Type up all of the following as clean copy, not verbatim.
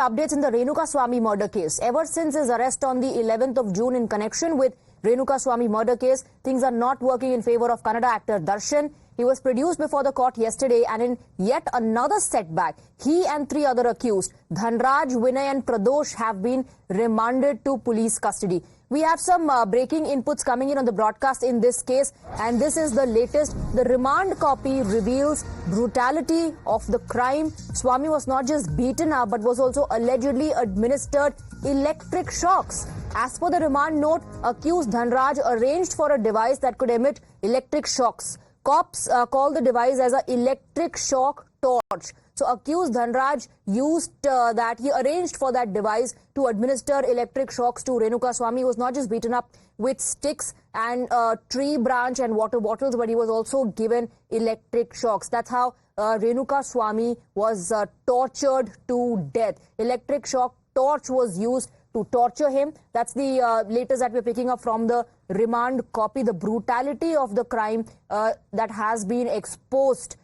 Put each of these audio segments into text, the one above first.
Updates in the Renukaswamy murder case. Ever since his arrest on the 11th of June in connection with Renukaswamy murder case, things are not working in favor of Kannada actor Darshan. He was produced before the court yesterday, and in yet another setback, he and three other accused, Dhanraj, Vinay and Pradosh, have been remanded to police custody. We have some breaking inputs coming in on the broadcast in this case, and this is the latest. The remand copy reveals brutality of the crime. Swamy was not just beaten up, but was also allegedly administered electric shocks. As per the remand note, accused Dhanraj arranged for a device that could emit electric shocks. Cops call the device as an electric shock torch. So accused Dhanraj used he arranged for that device to administer electric shocks to Renukaswamy, who was not just beaten up with sticks and tree branch and water bottles, but he was also given electric shocks. That's how Renukaswamy was tortured to death. Electric shock torch was used to torture him. That's the latest that we're picking up from the remand copy. The brutality of the crime that has been exposed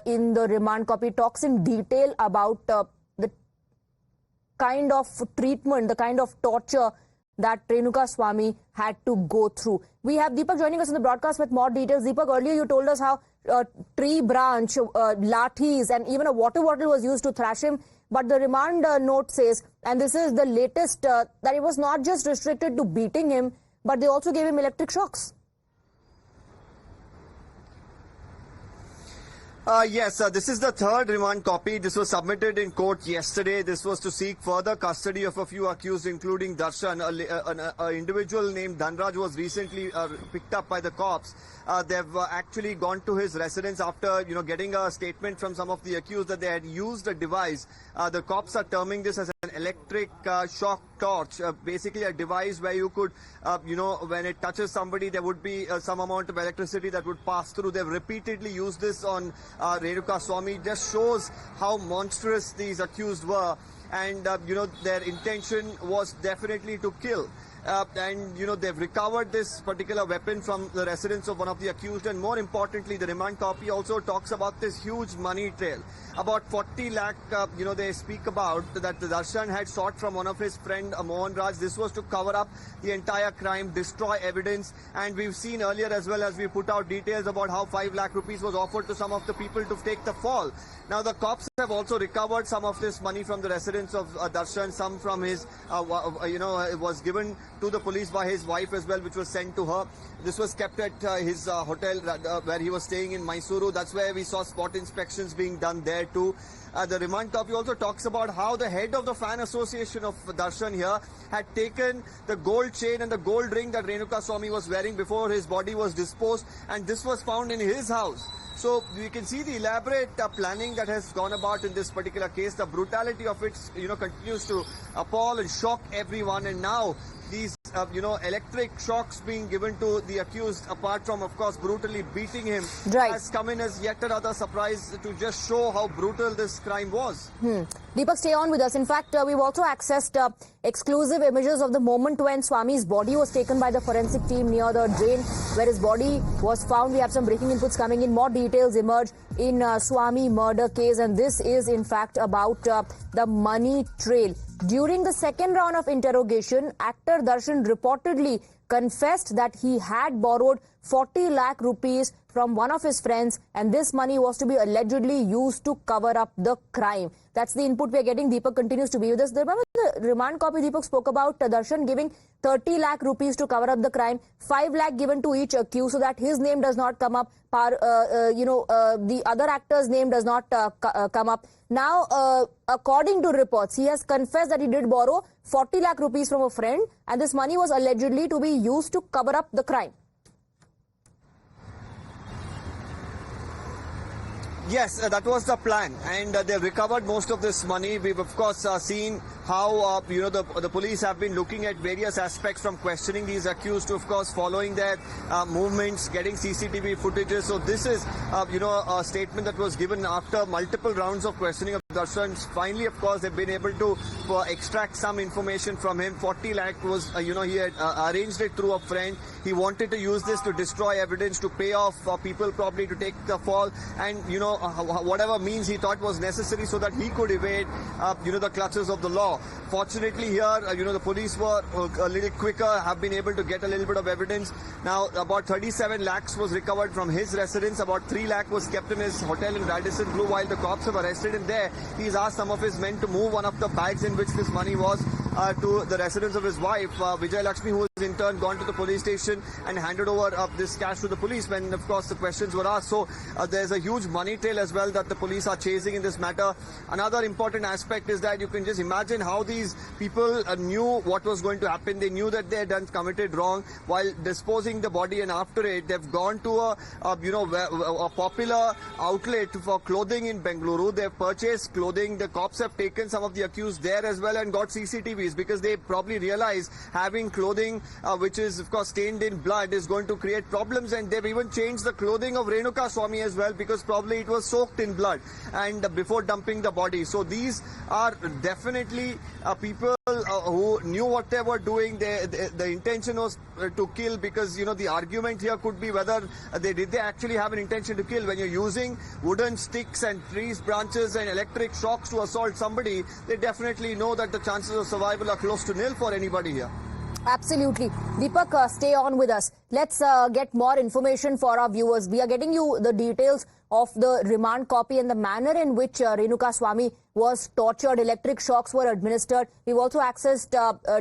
in the remand copy talks in detail about the kind of treatment, the kind of torture that Renukaswamy had to go through. We have Deepak joining us in the broadcast with more details. Deepak, earlier you told us how tree branch, lathis and even a water bottle was used to thrash him. But the remand note says, and this is the latest, that it was not just restricted to beating him, but they also gave him electric shocks. Yes, this is the third remand copy. This was submitted in court yesterday. This was to seek further custody of a few accused, including Darshan. An individual named Dhanraj was recently picked up by the cops. They've actually gone to his residence after, getting a statement from some of the accused that they had used a device. The cops are terming this as an electric shock torch, basically a device where you could, when it touches somebody, there would be some amount of electricity that would pass through. They've repeatedly used this on Renukaswamy. Just shows how monstrous these accused were, and their intention was definitely to kill. They've recovered this particular weapon from the residence of one of the accused, and more importantly, the remand copy also talks about this huge money trail. About 40 lakh, they speak about that the Darshan had sought from one of his friend, Mohan Raj. This was to cover up the entire crime, destroy evidence, and we've seen earlier as well as we put out details about how 5 lakh rupees was offered to some of the people to take the fall. Now the cops have also recovered some of this money from the residence of Darshan, some from his, it was given to the police by his wife as well, which was sent to her. This was kept at his hotel where he was staying in Mysuru. That's where we saw spot inspections being done there too. The remand copy also talks about how the head of the fan association of Darshan here had taken the gold chain and the gold ring that Renukaswamy was wearing before his body was disposed, and this was found in his house. So we can see the elaborate planning that has gone about in this particular case. The brutality of it, continues to appall and shock everyone. And now these, electric shocks being given to the accused, apart from, of course, brutally beating him, has come in as yet another surprise to just show how brutal this crime was. Deepak, stay on with us. In fact, we've also accessed exclusive images of the moment when Swamy's body was taken by the forensic team near the drain where his body was found. We have some breaking inputs coming in. More details emerge in Swamy murder case, and this is in fact about the money trail. During the second round of interrogation, actor Darshan reportedly confessed that he had borrowed 40 lakh rupees from one of his friends, and this money was to be allegedly used to cover up the crime. That's the input we are getting. Deepak continues to be with us. Remember the remand copy Deepak spoke about Darshan giving 30 lakh rupees to cover up the crime, 5 lakh given to each accused so that his name does not come up, the other actor's name does not come up. Now, according to reports, he has confessed that he did borrow 40 lakh rupees from a friend, and this money was allegedly to be used to cover up the crime. Yes, that was the plan, and they've recovered most of this money. We've of course seen how the police have been looking at various aspects, from questioning these accused to of course following their movements, getting CCTV footages. So this is a statement that was given after multiple rounds of questioning of Darshan. Finally, of course, they've been able to extract some information from him. 40 lakh was, he had arranged it through a friend. He wanted to use this to destroy evidence, to pay off people probably to take the fall, and whatever means he thought was necessary so that he could evade the clutches of the law. Fortunately here, the police were a little quicker, have been able to get a little bit of evidence. Now about 37 lakhs was recovered from his residence. About 3 lakh was kept in his hotel in Radisson Blu. While the cops have arrested him there, he's asked some of his men to move one of the bags in which this money was to the residence of his wife, Vijay Lakshmi, who has in turn gone to the police station and handed over this cash to the police when, of course, the questions were asked. So there's a huge money trail as well that the police are chasing in this matter. Another important aspect is that you can just imagine how these people knew what was going to happen. They knew that they had committed wrong. While disposing the body, and after it, they've gone to a popular outlet for clothing in Bengaluru. They've purchased clothing. The cops have taken some of the accused there as well and got CCTVs, because they probably realize having clothing which is of course stained in blood is going to create problems, and they've even changed the clothing of Renuka Swami as well, because probably it was soaked in blood and before dumping the body. So these are definitely people who knew what they were doing. The intention was to kill, because the argument here could be whether did they actually have an intention to kill. When you're using wooden sticks and trees branches and electric shocks to assault somebody, they definitely know that the chances of survival are close to nil for anybody here. Absolutely. Deepak, stay on with us. Let's get more information for our viewers. We are getting you the details of the remand copy and the manner in which Renuka Swami was tortured. Electric shocks were administered. We've also accessed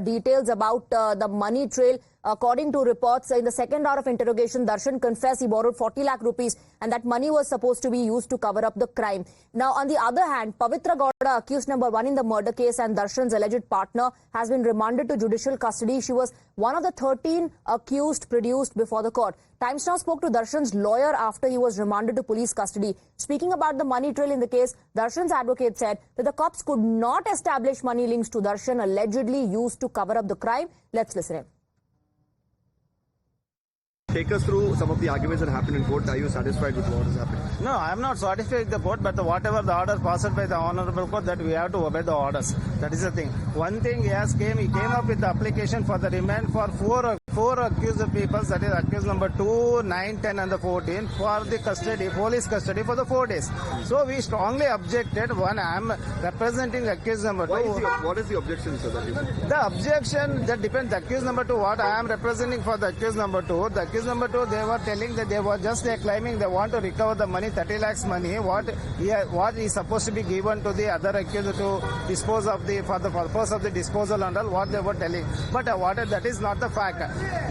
details about the money trail. According to reports, in the second hour of interrogation, Darshan confessed he borrowed 40 lakh rupees and that money was supposed to be used to cover up the crime. Now, on the other hand, Pavitra Gowda, accused number 1 in the murder case and Darshan's alleged partner, has been remanded to judicial custody. She was one of the 13 accused produced before the court. Times Now spoke to Darshan's lawyer after he was remanded to police custody. Speaking about the money trail in the case, Darshan's advocate said that the cops could not establish money links to Darshan allegedly used to cover up the crime. Let's listen in. Take us through some of the arguments that happened in court. Are you satisfied with what has happened? No, I am not satisfied with the court, but whatever the order passed by the Honorable Court, that we have to obey the orders. That is the thing. One thing he came up with the application for the remand for four accused people, that is accused number 2, 9, 10 and the 14, for the custody, police custody for the 4 days. So we strongly objected. One, I am representing accused number 2. What is the objection, sir? The objection, that depends. The accused number 2, what I am representing for the accused number 2. The accused number 2, they were telling that they were just claiming they want to recover the money, 30 lakhs money, what is supposed to be given to the other accused to dispose of for the purpose of the disposal and all, what they were telling. But that is not the fact.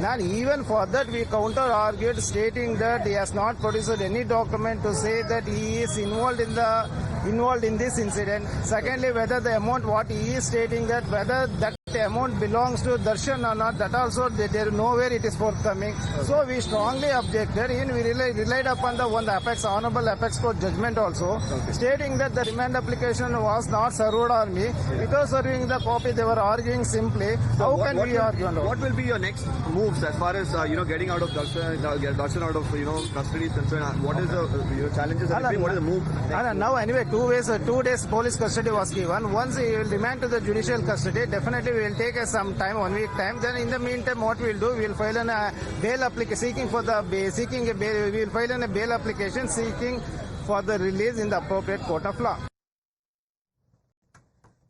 Now, even for that, we counter-argued, stating that he has not produced any document to say that he is involved in this incident. Secondly, whether the amount what he is stating, that whether that amount belongs to Darshan or not, that also there nowhere it is forthcoming. So we strongly objected, and we relied upon the Honorable Apex Court judgment also, stating that the remand application was not served on me. Without serving the copy, they were arguing simply. So how can we argue? What will be your next moves as far as getting out of Darshan out of custody is concerned? What is the challenges? What is the move? Now anyway, 2 days police custody was given. Once he will remand to the judicial custody, definitely we will take some time, 1 week time. Then in the meantime, what we will do, we will file a bail application we will file a bail application seeking for the release in the appropriate court of law.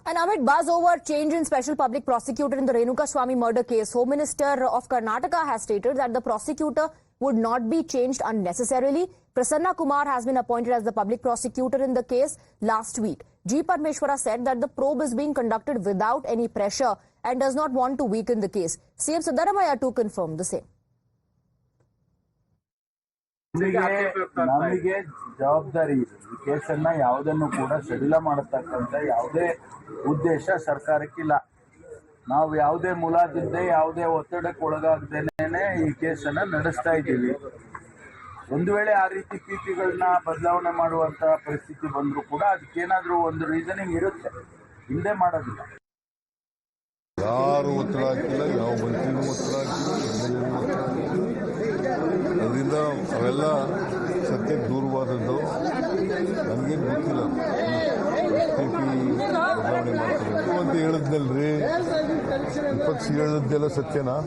And amid buzz over change in special public prosecutor in the Renuka Swami murder case, Home Minister of Karnataka has stated that the prosecutor would not be changed unnecessarily. Prasanna Kumar has been appointed as the public prosecutor in the case last week. G. Parmeshwara said that the probe is being conducted without any pressure and does not want to weaken the case. CM Siddaramaiah too confirmed the same. ನಮಗೆ ಜವಾಬ್ದಾರಿ ಇದೆ. ಈ ಕೇಸನ್ನ ಯಾವುದನ್ನು ಕೂಡ ಸಡಿಲ ಮಾಡತಕ್ಕಂತ ಯಾವುದೇ ಉದ್ದೇಶ ಸರ್ಕಾರಕ್ಕಿಲ್ಲ. ನಾವು ಯಾವುದೇ ಮುಲಾಜಿಲ್ಲದೆ ಯಾವುದೇ ಒತ್ತಡಕ್ಕೆ ಒಳಗಾಗದೇನೆ ಈ ಕೇಸನ್ನ ನಡೆಸ್ತಾ ಇದ್ದೀವಿ. ಒಂದು ವೇಳೆ ಆ ರೀತಿ ಪಿಪಿಗಳನ್ನ ಬದಲಾವಣೆ ಮಾಡುವಂತ ಪರಿಸ್ಥಿತಿ ಬಂದರೂ ಕೂಡ ಅದಕ್ಕೇನಾದ್ರೂ ಒಂದು ರೀಸನಿಂಗ್ ಇರುತ್ತೆ, ಹಿಂದೆ ಮಾಡೋದಿಲ್ಲ. ಯಾರು ಒತ್ತಡ ಹಾಕಿಲ್ಲ, ಯಾವ ಮಂತ್ರಿನೂ ಒತ್ತಡ ಹಾಕಿಲ್ಲ, ಅದರಿಂದ ಅವೆಲ್ಲ ಸತ್ಯಕ್ಕೆ ದೂರವಾದದ್ದು. ನನಗೇನು ಗೊತ್ತಿಲ್ಲ. ಬದಲಾವಣೆ ಮಾಡ್ತಾರೆ ಅಂತ ಹೇಳಿದ್ನಲ್ರಿ. ವಿಪಕ್ಷ ಹೇಳಿದ್ದೆಲ್ಲ ಸತ್ಯನಾ?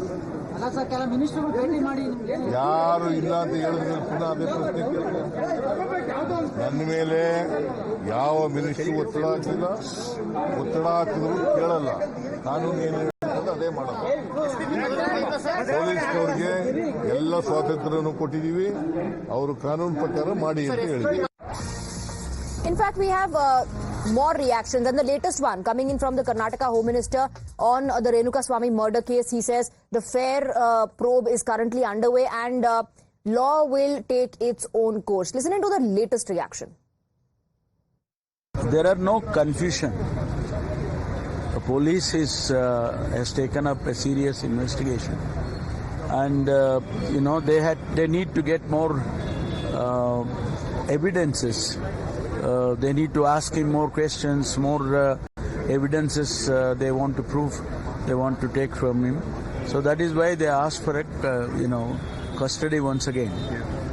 ಯಾರು ಇಲ್ಲ ಅಂತ ಹೇಳಿದ್ಮೇಲೆ ಪುನಃ ಅದೇ ಪ್ರಶ್ನೆ ನನ್ನ ಮೇಲೆ ಯಾವ ಮಿನಿಸ್ಟ್ರಿ ಒತ್ತಡ ಹಾಕಲಿಲ್ಲ. ಒತ್ತಡ ಹಾಕಿದ್ರು ಕೇಳಲ್ಲ. ಕಾನೂನು ಏನು ಹೇಳ್ತದೆ ಅದೇ ಮಾಡೋದು. ಪೊಲೀಸ್ನವ್ರಿಗೆ ಎಲ್ಲ ಸ್ವಾತಂತ್ರ್ಯನೂ ಕೊಟ್ಟಿದ್ದೀವಿ. ಅವರು ಕಾನೂನು ಪ್ರಕಾರ ಮಾಡಿ ಅಂತ ಹೇಳಿದ್ದೀವಿ. In fact, we have more reactions, and the latest one coming in from the Karnataka Home Minister on the Renuka Swamy murder case. He says the fair probe is currently underway and law will take its own course. Listen to the latest reaction. There are no confusion. The police has taken up a serious investigation, and they need to get more evidences. They need to ask him more questions, more evidences they want to prove, they want to take from him. So that is why they asked for custody once again.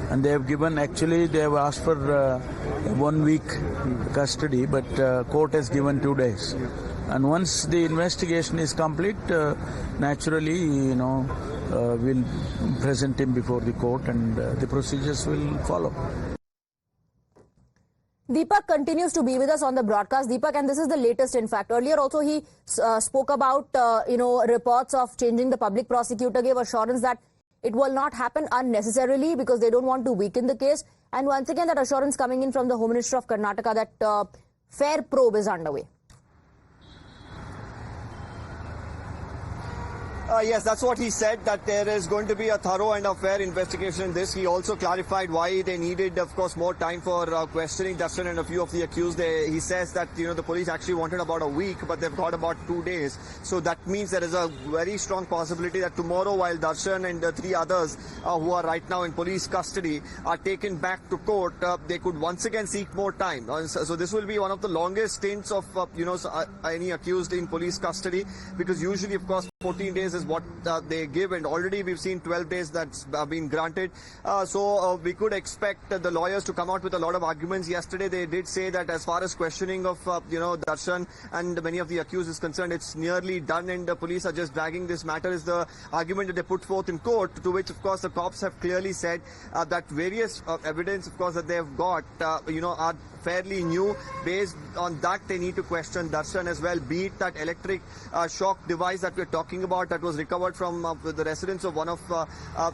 And they have asked for 1 week custody, but court has given 2 days. And once the investigation is complete, naturally, we'll present him before the court and the procedures will follow. Deepak continues to be with us on the broadcast. Deepak, and this is the latest, in fact. Earlier also he spoke about, reports of changing the public prosecutor, gave assurance that it will not happen unnecessarily because they don't want to weaken the case. And once again, that assurance coming in from the Home Minister of Karnataka that fair probe is underway. Yes, that's what he said, that there is going to be a thorough and a fair investigation in this. He also clarified why they needed, of course, more time for questioning Darshan and a few of the accused. He says that, the police actually wanted about a week, but they've got about 2 days. So that means there is a very strong possibility that tomorrow, while Darshan and 3 others who are right now in police custody are taken back to court, they could once again seek more time. So this will be one of the longest stints of, any accused in police custody, because usually, of course, 14 days is what they give, and already we've seen 12 days that's been granted. So we could expect the lawyers to come out with a lot of arguments. Yesterday they did say that as far as questioning of Darshan and many of the accused is concerned, it's nearly done and the police are just dragging this matter, is the argument that they put forth in court, to which of course the cops have clearly said that various evidence, of course, that they have got are fairly new. Based on that, they need to question Darshan as well, be it that electric shock device that we're talking about that was recovered from the residence of one of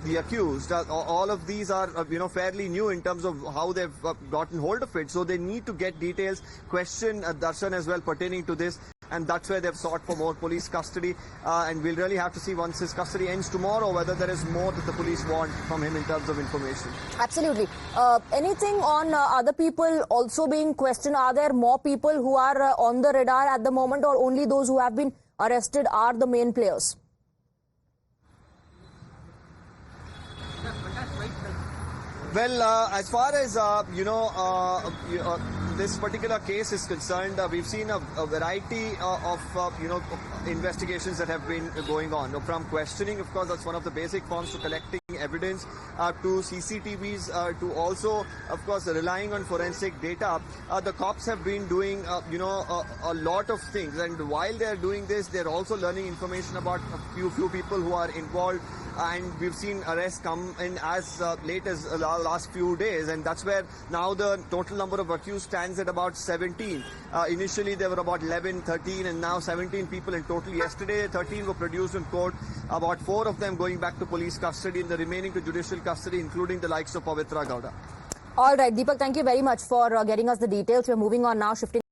the accused. All of these are fairly new in terms of how they've gotten hold of it. So they need to get details, question Darshan as well pertaining to this. And that's where they've sought for more police custody. And we'll really have to see once his custody ends tomorrow whether there is more that the police want from him in terms of information. Absolutely. Anything on other people also being questioned? Are there more people who are on the radar at the moment, or only those who have been arrested are the main players? Well, as far as this particular case is concerned, we've seen a variety of investigations that have been going on. From questioning, of course, that's one of the basic forms, to collecting evidence, to CCTVs, to also, of course, relying on forensic data. The cops have been doing, a lot of things, and while they're doing this, they're also learning information about a few people who are involved. And we've seen arrests come in as late as last few days, and that's where now the total number of accused stands at about 17. Initially there were about 11, 13, and now 17 people in total. Yesterday 13 were produced in court, about 4 of them going back to police custody and the remaining to judicial custody, including the likes of Pavitra Gowda. All right, Deepak, thank you very much for getting us the details. We're moving on now, shifting